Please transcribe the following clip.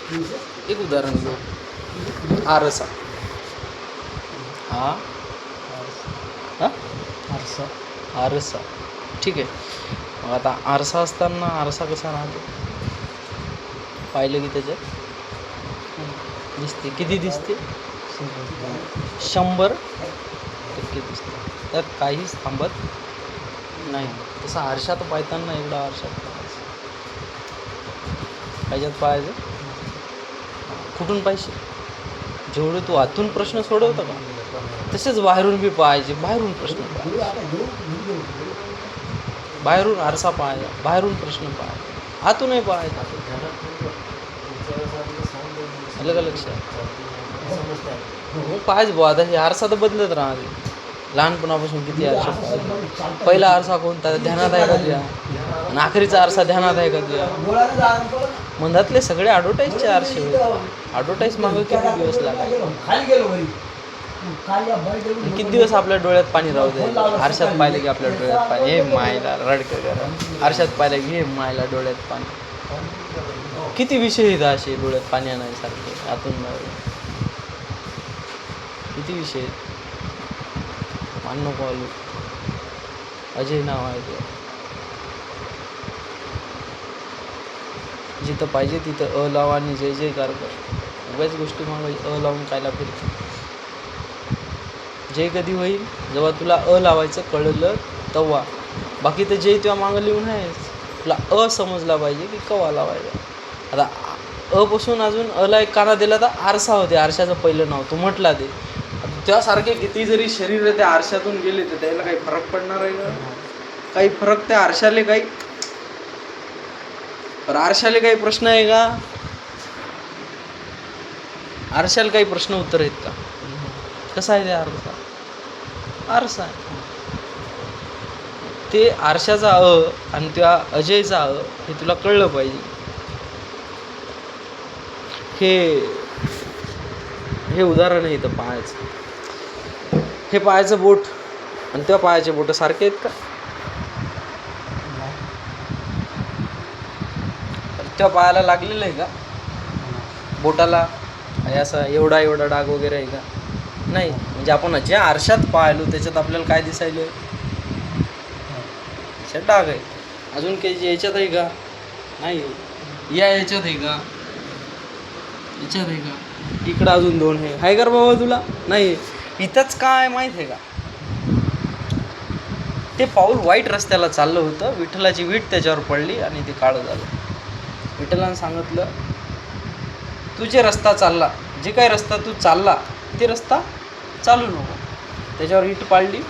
एक उदाहरण घेऊ. आरसा. हा हा आरसा. आरसा. ठीक आहे. मग आता आरसा असताना आरसा कसा राहतो? पाहिलं की त्याच्यात दिसते. किती दिसते? 100% दिसते. त्यात काहीच थांबत नाही. तसं आरशात पाहताना एवढा आरशात पाहायचं. ह्याच्यात पाहायचं कुठून पाहिजे? जेवढे तू आतून प्रश्न सोडवतो का तसेच बाहेरून बी पाहायचे. बाहेरून प्रश्न पाहायचे. बाहेरून आरसा पाहायचा, बाहेरून प्रश्न पाहायचा, आतूनही पाहायचा. आलं का लक्षात? मग पाहायचं बुवा. आता हे आरसा तर बदलत राहते. लहानपणापासून किती आरसा पाहायचा. पहिला आरसा कोणता ध्यानात आहे का तुझ्या? आणि आखरीचा आरसा ध्यानात आहे का तुझ्या? मधातले सगळे ॲडव्हर्टाईजचे आरसे होते. ॲडव्हर्टाईज मागं किती दिवस लागले. किती दिवस आपल्या डोळ्यात पाणी राहू दे. आरशात पाहिलं की आपल्या डोळ्यात पाणी. हे मायला रडकं करा. आरशात पाहिलं की हे मायला डोळ्यात पाणी. किती विषय आहेत असे डोळ्यात पाणी आणायसारखे आतून बाहेरून. किती विषय आहेत. मान नको आलो. अजय नाव आहे ते. जिथं पाहिजे तिथं लावा आणि जय जयकार कर. उगाच गोष्टी मागायची लावून कायला फिरते. जय कधी होईल? जेव्हा तुला लावायचं कळलं तेव्हा. बाकी तर जय तेव्हा मागं लिहून आहेच. तुला समजला पाहिजे की कवा लावायचा. आता पासून अजून ला एक काना दिला तर आरसा होते. आरशाचं पहिलं नाव तू म्हटला ते. त्यासारखे किती जरी शरीर त्या आरशातून गेले तर त्याला काही फरक पडणार आहे का? काही फरक त्या आरशाले काही आरशाले काही प्रश्न आहे का? आरशाला काही प्रश्न उत्तर आहेत का? कसा आहे ते आरसा? आरसा आहे. ते आरशाचा आणि त्या अजयचा हे तुला कळलं पाहिजे. हे उदाहरण आहे इथं पायाचं. हे पायाचं बोट आणि त्या पायाचे बोट सारखे आहेत का? त्या पायाला लागलेलं आहे का? बोटाला असं एवढा डाग वगैरे आहे का? नाही. म्हणजे आपण ज्या आरशात पाहिलो त्याच्यात आपल्याला काय दिसायलं? त्याच्यात डाग आहे. अजून काही याच्यात आहे का? नाही. याच्यात आहे का? याच्यात आहे का? इकडं अजून 2 आहे. हाय कर बाबा तुला? नाही. इथंच काय माहीत आहे का? ते पाऊल वाईट रस्त्याला चाललं होतं. विठ्ठलाची वीट त्याच्यावर पडली आणि ते काळं झालं. विठ्ठलानं सांगितलं तू जे रस्ता चालला, जे काही रस्ता तू चालला ते रस्ता चालू नको. त्याच्यावर ईट पाडली